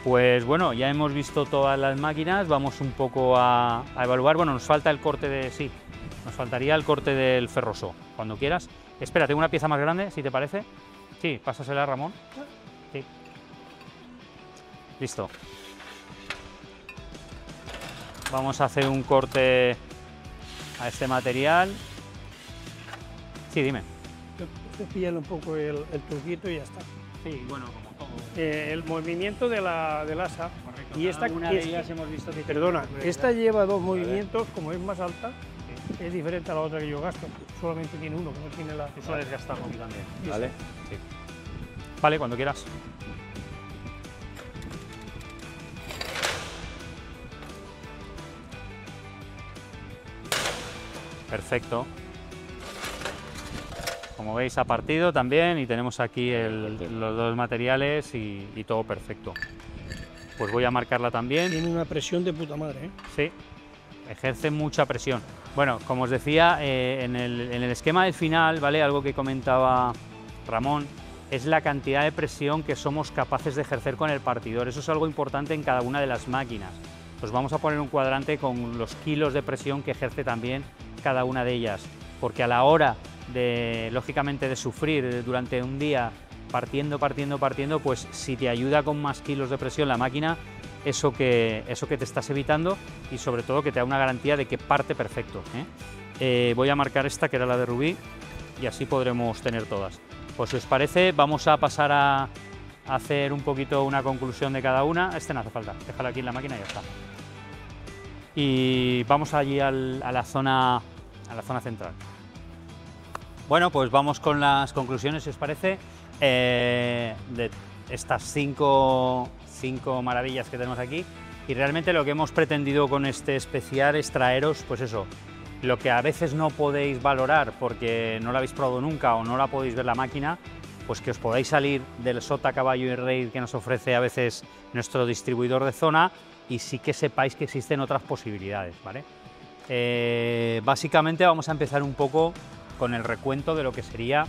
Pues bueno, ya hemos visto todas las máquinas, vamos un poco a evaluar. Bueno, nos falta el corte de... Sí, nos faltaría el corte del ferroso, cuando quieras. Espera, tengo una pieza más grande, si te parece. Sí, pásasela, Ramón. Sí. Listo. Vamos a hacer un corte a este material. Sí, dime. Cepillan un poco el truquito y ya está. Sí, bueno, como todo. El movimiento del asa. Correcto. Y esta, una de ellas hemos visto que... perdona, esta lleva dos movimientos, como es más alta, es diferente a la otra que yo gasto. Solamente tiene uno, que no tiene la... Tú sueles gastar aquí también, ¿Vale? Sí. Vale, cuando quieras. Perfecto. Como veis ha partido también y tenemos aquí los dos materiales y todo perfecto. Pues voy a marcarla también. Tiene una presión de puta madre, ¿eh? Sí, ejerce mucha presión. Bueno, como os decía, en el esquema del final, ¿vale? Algo que comentaba Ramón, es la cantidad de presión que somos capaces de ejercer con el partidor. Eso es algo importante en cada una de las máquinas. Pues vamos a poner un cuadrante con los kilos de presión que ejerce también cada una de ellas, porque a la hora de, lógicamente, de sufrir durante un día partiendo, pues si te ayuda con más kilos de presión la máquina, eso que te estás evitando y sobre todo que te da una garantía de que parte perfecto, ¿eh? Voy a marcar esta, que era la de Rubí, y así podremos tener todas. Pues si os parece, vamos a pasar a hacer un poquito una conclusión de cada una. Este no hace falta, déjalo aquí en la máquina y ya está. Y vamos allí a la zona central. Bueno, pues vamos con las conclusiones, si os parece, de estas cinco maravillas que tenemos aquí. Y realmente lo que hemos pretendido con este especial es traeros, pues eso, lo que a veces no podéis valorar porque no la habéis probado nunca o no la podéis ver la máquina, pues que os podáis salir del sota, caballo y rey que nos ofrece a veces nuestro distribuidor de zona y sí que sepáis que existen otras posibilidades, ¿vale? Básicamente vamos a empezar un poco con el recuento de lo que sería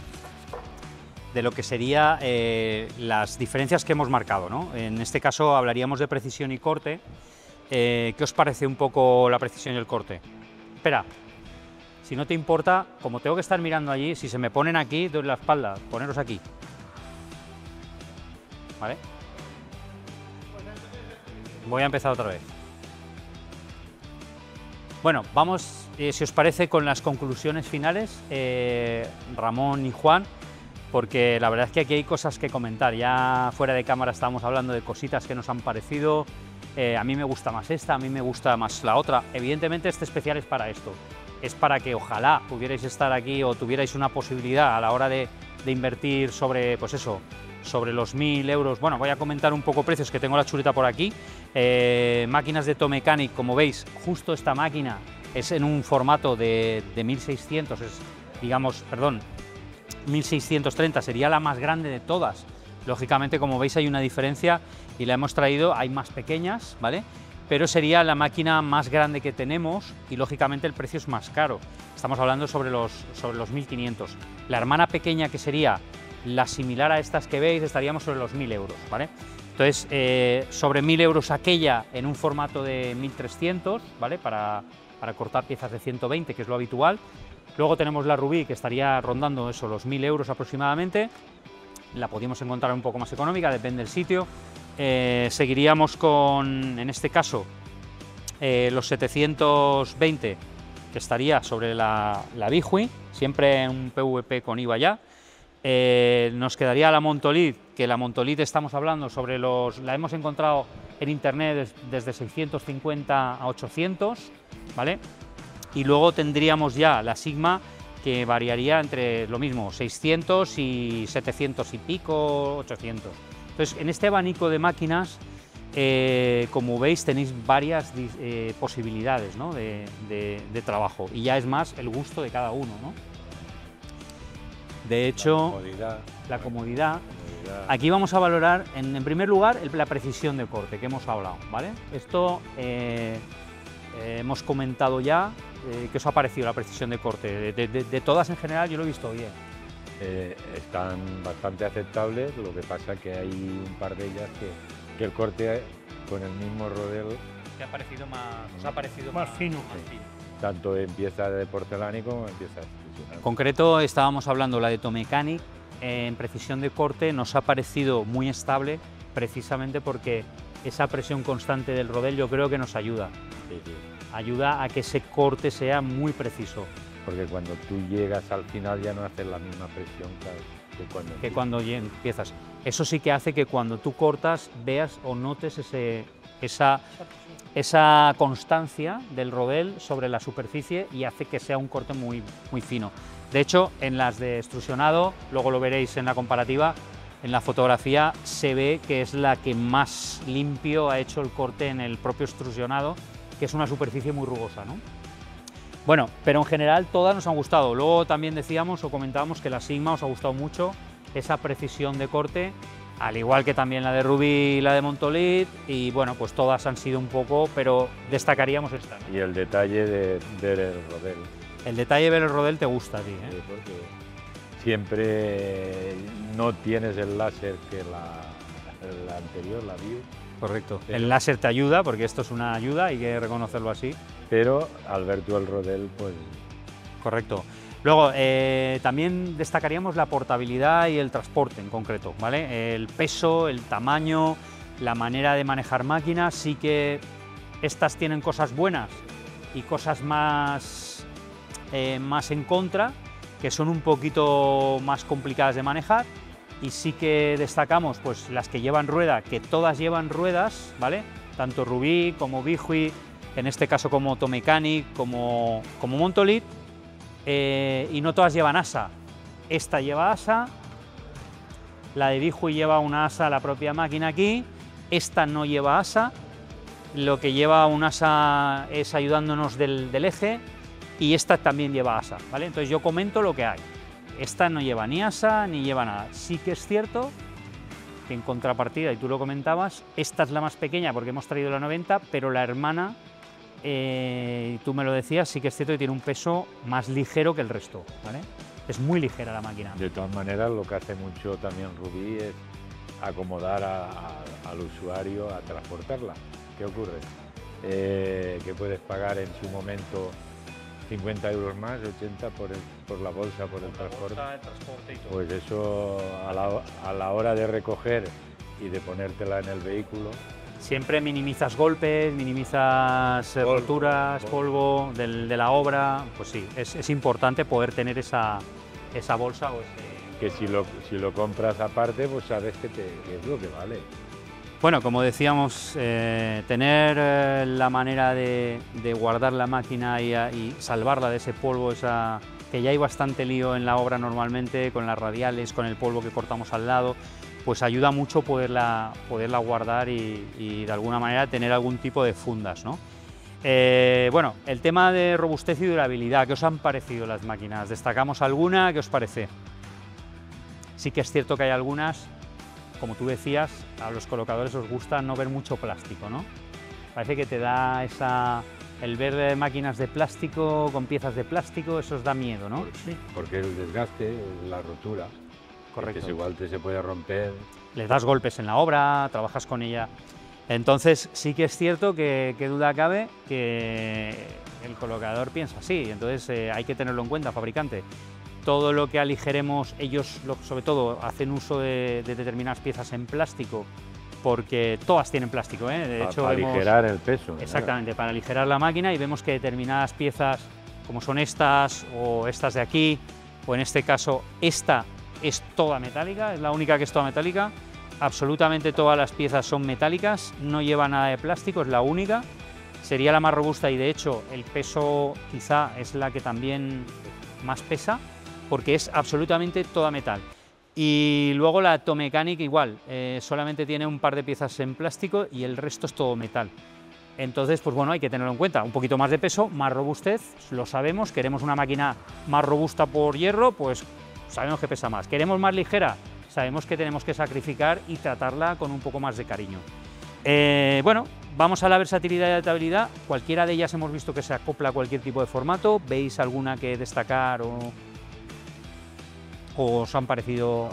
las diferencias que hemos marcado, ¿no? En este caso hablaríamos de precisión y corte. ¿Qué os parece un poco la precisión y el corte? Espera, si no te importa, como tengo que estar mirando allí, si se me ponen aquí, doy la espalda, poneros aquí. ¿Vale? Voy a empezar otra vez. Bueno, vamos, si os parece, con las conclusiones finales, Ramón y Juan, porque la verdad es que aquí hay cosas que comentar. Ya fuera de cámara estábamos hablando de cositas que nos han parecido. A mí me gusta más esta, a mí me gusta más la otra. Evidentemente este especial es para esto. Es para que ojalá pudierais estar aquí o tuvierais una posibilidad a la hora de invertir sobre, pues eso, sobre los 1000 euros. Bueno, voy a comentar un poco precios, que tengo la chuleta por aquí. Máquinas de Tomecanic, como veis, justo esta máquina es en un formato de 1600, perdón, 1630, sería la más grande de todas. Lógicamente, como veis, hay una diferencia y la hemos traído, hay más pequeñas, ¿vale? Pero sería la máquina más grande que tenemos y lógicamente el precio es más caro. Estamos hablando sobre los 1500. La hermana pequeña, que sería la similar a estas que veis, estaríamos sobre los 1000 euros, ¿vale? Entonces, sobre 1000 euros aquella en un formato de 1300, ¿vale? Para cortar piezas de 120, que es lo habitual. Luego tenemos la Rubí, que estaría rondando eso, los 1000 euros aproximadamente. La podríamos encontrar un poco más económica, depende del sitio. Seguiríamos con, en este caso, los 720, que estaría sobre la Bijui, siempre en un PVP con IVA ya. Nos quedaría la Montolith, que la Montolith estamos hablando sobre la hemos encontrado en internet desde 650 a 800, ¿vale? Y luego tendríamos ya la Sigma, que variaría entre lo mismo, 600 y 700 y pico, 800. Entonces, en este abanico de máquinas, como veis, tenéis varias posibilidades, ¿no? de trabajo, y ya es más el gusto de cada uno, ¿no? De hecho, la comodidad. Aquí vamos a valorar, en primer lugar, la precisión de corte, que hemos hablado, ¿vale? Esto hemos comentado ya. ¿Qué os ha parecido la precisión de corte? De todas en general, yo lo he visto bien. Están bastante aceptables, lo que pasa que hay un par de ellas que el corte con el mismo rodeo ¿Te ha parecido os ha parecido más fino? Sí. Tanto en piezas de porcelana como en piezas En concreto, estábamos hablando la de Tomecanic, en precisión de corte nos ha parecido muy estable, precisamente porque esa presión constante del rodel yo creo que nos ayuda. Sí, sí. Ayuda a que ese corte sea muy preciso. Porque cuando tú llegas al final ya no haces la misma presión que cuando empiezas. Eso sí que hace que cuando tú cortas veas o notes esa constancia del rodel sobre la superficie y hace que sea un corte muy, muy fino. De hecho, en las de extrusionado, luego lo veréis en la comparativa, en la fotografía se ve que es la que más limpio ha hecho el corte en el propio extrusionado, que es una superficie muy rugosa, ¿no? Bueno, pero en general todas nos han gustado. Luego también decíamos o comentábamos que la Sigma os ha gustado mucho, esa precisión de corte, al igual que también la de Rubí y la de Montolid, y bueno, pues todas han sido un poco, pero destacaríamos esta, ¿no? Y el detalle del rodel. El detalle de ver el rodel te gusta a ti, ¿eh? Sí, porque siempre no tienes el láser que la anterior, la View. Correcto. Pero el láser te ayuda, porque esto es una ayuda, hay que reconocerlo así. Pero al ver tú el rodel, pues... Correcto. Luego, también destacaríamos la portabilidad y el transporte en concreto, ¿vale? El peso, el tamaño, la manera de manejar máquinas, sí que estas tienen cosas buenas y cosas más en contra, que son un poquito más complicadas de manejar, y sí que destacamos pues las que llevan rueda, que todas llevan ruedas, ¿vale? Tanto Rubí como Vihui, en este caso como Automechanic, como Montolid, y no todas llevan asa. Esta lleva asa, la de Vihui lleva una asa, la propia máquina aquí, esta no lleva asa, lo que lleva un asa es ayudándonos del eje, y esta también lleva asa, ¿vale? Entonces yo comento lo que hay. Esta no lleva ni asa ni lleva nada. Sí que es cierto que en contrapartida, y tú lo comentabas, esta es la más pequeña porque hemos traído la 90, pero la hermana, tú me lo decías, sí que es cierto que tiene un peso más ligero que el resto, ¿vale? Es muy ligera la máquina. De todas maneras, lo que hace mucho también Rubí es acomodar al usuario a transportarla. ¿Qué ocurre? Que puedes pagar en su momento 50 euros más, 80 por la bolsa, por el transporte. Y todo. Pues eso a la hora de recoger y de ponértela en el vehículo. Siempre minimizas golpes, minimizas roturas, polvo de la obra. Pues sí, es importante poder tener esa bolsa o ese... Que si lo compras aparte, pues sabes que es lo que vale. Bueno, como decíamos, tener la manera de guardar la máquina y salvarla de ese polvo, que ya hay bastante lío en la obra normalmente, con las radiales, con el polvo que cortamos al lado, pues ayuda mucho poderla guardar y de alguna manera tener algún tipo de fundas, ¿no? Bueno, el tema de robustez y durabilidad, ¿qué os han parecido las máquinas? ¿Destacamos alguna? ¿Qué os parece? Sí que es cierto que hay algunas, como tú decías, a los colocadores os gusta no ver mucho plástico, ¿no? Parece que te da el ver máquinas de plástico con piezas de plástico, eso os da miedo, ¿no? Sí, porque el desgaste, la rotura. Correcto. Que igual se puede romper. Les das golpes en la obra, trabajas con ella. Entonces sí que es cierto que duda cabe que el colocador piensa así, entonces hay que tenerlo en cuenta, fabricante. Todo lo que aligeremos, ellos sobre todo hacen uso de determinadas piezas en plástico, porque todas tienen plástico, ¿eh? De hecho, para aligerar el peso. Exactamente, para aligerar la máquina, y vemos que determinadas piezas, como son estas o estas de aquí, o en este caso esta es toda metálica, es la única que es toda metálica, absolutamente todas las piezas son metálicas, no lleva nada de plástico, es la única, sería la más robusta y de hecho el peso quizá es la que también más pesa, porque es absolutamente toda metal. Y luego la Automechanic igual, solamente tiene un par de piezas en plástico y el resto es todo metal. Entonces, pues bueno, hay que tenerlo en cuenta, un poquito más de peso, más robustez, lo sabemos, queremos una máquina más robusta por hierro, pues sabemos que pesa más. Queremos más ligera, sabemos que tenemos que sacrificar y tratarla con un poco más de cariño. Bueno, vamos a la versatilidad y adaptabilidad, cualquiera de ellas hemos visto que se acopla a cualquier tipo de formato, ¿veis alguna que destacar o os han parecido?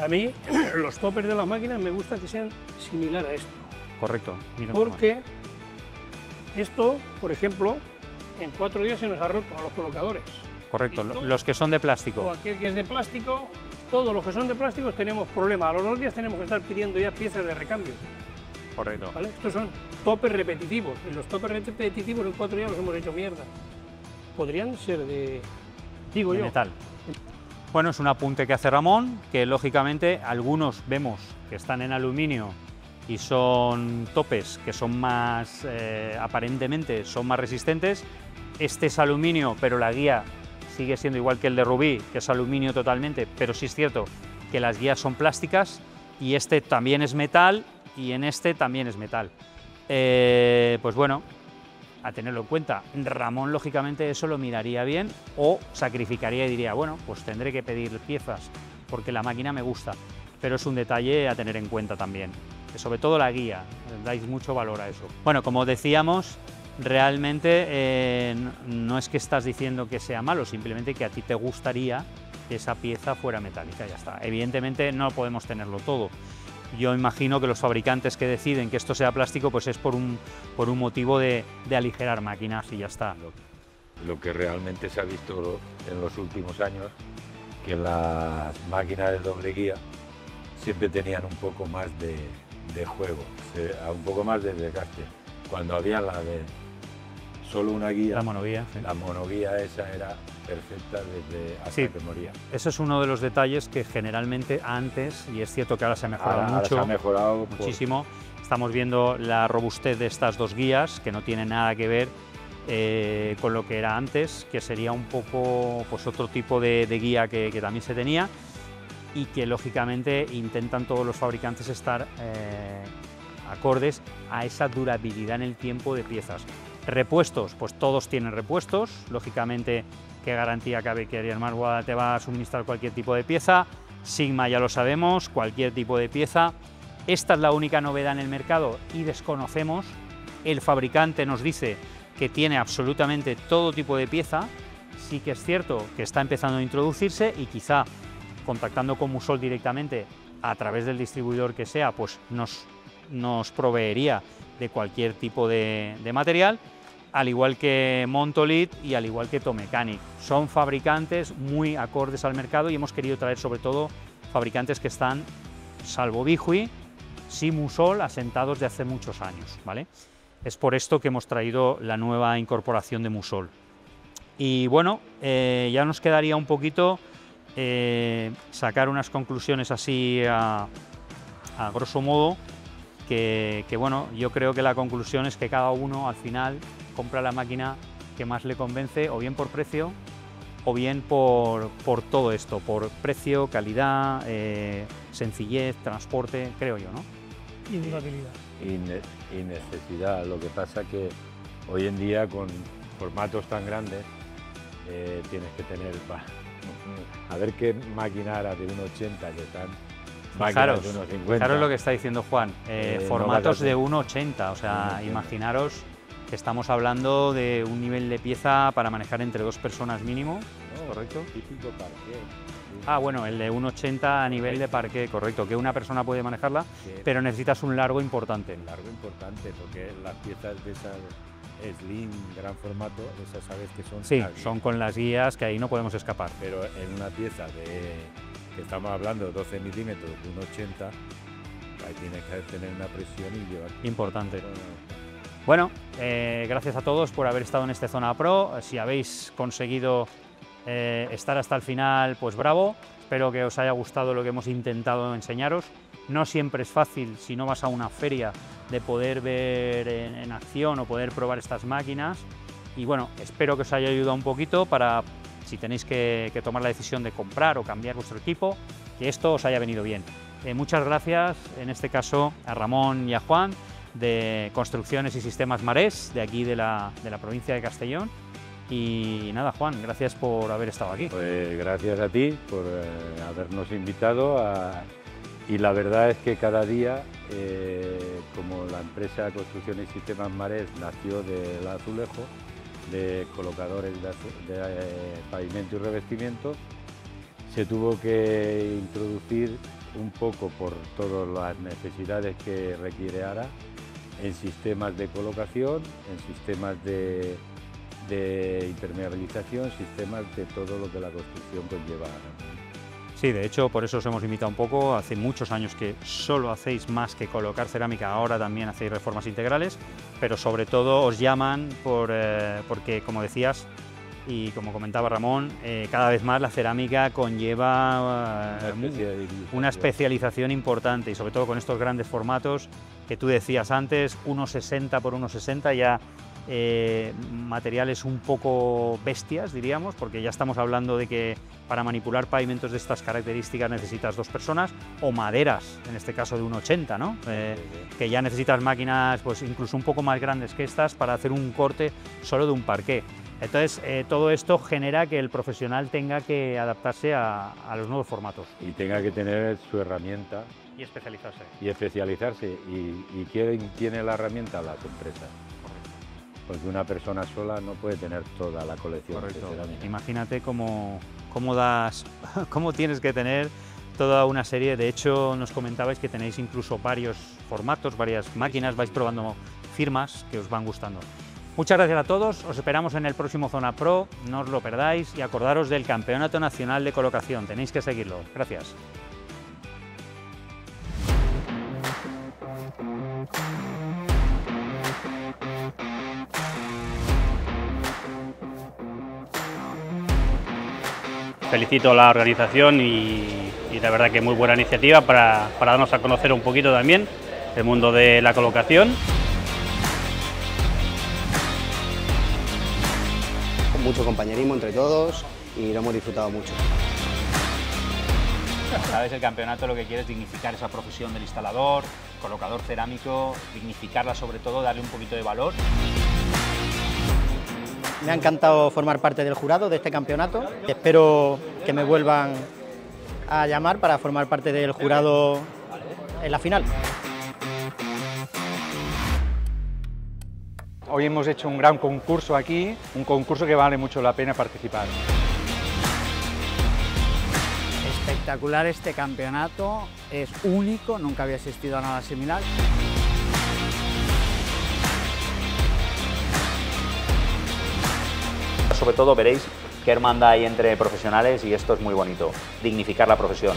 A mí los toppers de las máquinas me gusta que sean similares a esto. Correcto. Porque esto, por ejemplo, en 4 días se nos ha roto a los colocadores. Correcto, los que son de plástico. O aquel que es de plástico, todos los que son de plásticos tenemos problemas. A los 2 días tenemos que estar pidiendo ya piezas de recambio. Correcto. ¿Vale? Estos son topes repetitivos. Y los topes repetitivos en 4 días los hemos hecho mierda. Podrían ser de, digo De yo, metal. Bueno, es un apunte que hace Ramón, que lógicamente algunos vemos que están en aluminio y son topes que son más, aparentemente son más resistentes. Este es aluminio, pero la guía sigue siendo igual que el de Rubí, que es aluminio totalmente, pero sí es cierto que las guías son plásticas, y este también es metal y en este también es metal. Pues bueno, a tenerlo en cuenta. Ramón, lógicamente, eso lo miraría bien o sacrificaría y diría, bueno, pues tendré que pedir piezas porque la máquina me gusta, pero es un detalle a tener en cuenta también. Sobre todo la guía, dais mucho valor a eso. Bueno, como decíamos, realmente no es que estás diciendo que sea malo, simplemente que a ti te gustaría que esa pieza fuera metálica, ya está. Evidentemente no podemos tenerlo todo. Yo imagino que los fabricantes que deciden que esto sea plástico, pues es por un motivo de aligerar máquinas y ya está. Lo que realmente se ha visto en los últimos años, que las máquinas de doble guía siempre tenían un poco más de juego, un poco más de desgaste. Cuando había la de solo una guía, La monoguía, sí. la monoguía esa era perfecta desde hasta Sí. que moría. Eso es uno de los detalles que generalmente antes, y es cierto que ahora se ha mejorado Ahora mucho, se ha mejorado muchísimo. Estamos viendo la robustez de estas dos guías, que no tiene nada que ver con lo que era antes, que sería un poco pues, otro tipo de guía que también se tenía, y que lógicamente intentan todos los fabricantes estar acordes a esa durabilidad en el tiempo de piezas. Repuestos, pues todos tienen repuestos, lógicamente. ¿Qué garantía cabe que Ariel Marwa te va a suministrar cualquier tipo de pieza? Sigma ya lo sabemos, cualquier tipo de pieza. Esta es la única novedad en el mercado y desconocemos. El fabricante nos dice que tiene absolutamente todo tipo de pieza. Sí que es cierto que está empezando a introducirse y quizá contactando con Musol directamente a través del distribuidor que sea, pues nos proveería de cualquier tipo de material, al igual que Montolit y al igual que Tomecanic. Son fabricantes muy acordes al mercado y hemos querido traer sobre todo fabricantes que están, salvo Bijui, sí Musol, asentados de hace muchos años, ¿vale? Es por esto que hemos traído la nueva incorporación de Musol. Y bueno, ya nos quedaría un poquito sacar unas conclusiones así a grosso modo, que bueno, yo creo que la conclusión es que cada uno al final compra la máquina que más le convence, o bien por precio, o bien por todo esto, por precio, calidad, sencillez, transporte, creo yo, ¿no? y durabilidad. y necesidad. Lo que pasa que hoy en día con formatos tan grandes tienes que tener a ver qué maquinara de 1,80 que están máquinas de 1,50. Fijaros lo que está diciendo Juan, formatos no de 1,80, o sea, imaginaros que estamos hablando de un nivel de pieza para manejar entre 2 personas mínimo, ¿es correcto? Típico parqué. Ah, bueno, el de 1,80 a nivel de parqué, correcto, que una persona puede manejarla, Sí. pero necesitas un largo importante. Largo importante, porque las piezas de esas slim, gran formato, esas sabes que son Sí, las son con las guías que ahí no podemos escapar. pero en una pieza que estamos hablando de 12 milímetros de 1,80, ahí tienes que tener una presión y llevar. Importante. Bueno, gracias a todos por haber estado en este Zona Pro. Si habéis conseguido estar hasta el final, pues bravo. Espero que os haya gustado lo que hemos intentado enseñaros. No siempre es fácil, si no vas a una feria, de poder ver en acción o poder probar estas máquinas. Y bueno, espero que os haya ayudado un poquito para, si tenéis que tomar la decisión de comprar o cambiar vuestro equipo, que esto os haya venido bien. Muchas gracias, en este caso, a Ramón y a Juan, de Construcciones y Sistemas Marés, de aquí de la provincia de Castellón. Y nada, Juan, gracias por haber estado aquí. Pues gracias a ti por habernos invitado y la verdad es que cada día, como la empresa Construcciones y Sistemas Marés nació del azulejo, de colocadores de pavimento y revestimiento, se tuvo que introducir un poco por todas las necesidades que requiere ARA en sistemas de colocación, en sistemas de impermeabilización, sistemas de todo lo que la construcción conlleva. Sí, de hecho, por eso os hemos invitado un poco. Hace muchos años que solo hacéis más que colocar cerámica, ahora también hacéis reformas integrales, pero sobre todo os llaman porque, como decías, y como comentaba Ramón, cada vez más la cerámica conlleva una especialización importante, y sobre todo con estos grandes formatos que tú decías antes, 1,60 por 1,60, ya materiales un poco bestias, diríamos, porque ya estamos hablando de que para manipular pavimentos de estas características necesitas 2 personas, o maderas, en este caso de 1,80, ¿no? Que ya necesitas máquinas pues incluso un poco más grandes que estas para hacer un corte solo de un parqué. Entonces, todo esto genera que el profesional tenga que adaptarse a los nuevos formatos. Y tenga que tener su herramienta. Y especializarse. Y especializarse. ¿Y quién tiene la herramienta? Las empresas. Porque una persona sola no puede tener toda la colección. Correcto. De cerámica. Imagínate cómo tienes que tener toda una serie. De hecho, nos comentabais que tenéis incluso varios formatos, varias máquinas, vais probando firmas que os van gustando. Muchas gracias a todos, os esperamos en el próximo Zona Pro, no os lo perdáis y acordaros del Campeonato Nacional de Colocación, tenéis que seguirlo. Gracias. Felicito a la organización y la verdad que muy buena iniciativa para darnos a conocer un poquito también el mundo de la colocación. Mucho compañerismo entre todos y lo hemos disfrutado mucho. Sabes, el campeonato lo que quiere es dignificar esa profesión del instalador, colocador cerámico, dignificarla sobre todo, darle un poquito de valor. Me ha encantado formar parte del jurado de este campeonato. Espero que me vuelvan a llamar para formar parte del jurado en la final. Hoy hemos hecho un gran concurso aquí, un concurso que vale mucho la pena participar. Espectacular este campeonato, es único, nunca había asistido a nada similar. Sobre todo veréis qué hermandad hay entre profesionales y esto es muy bonito, dignificar la profesión.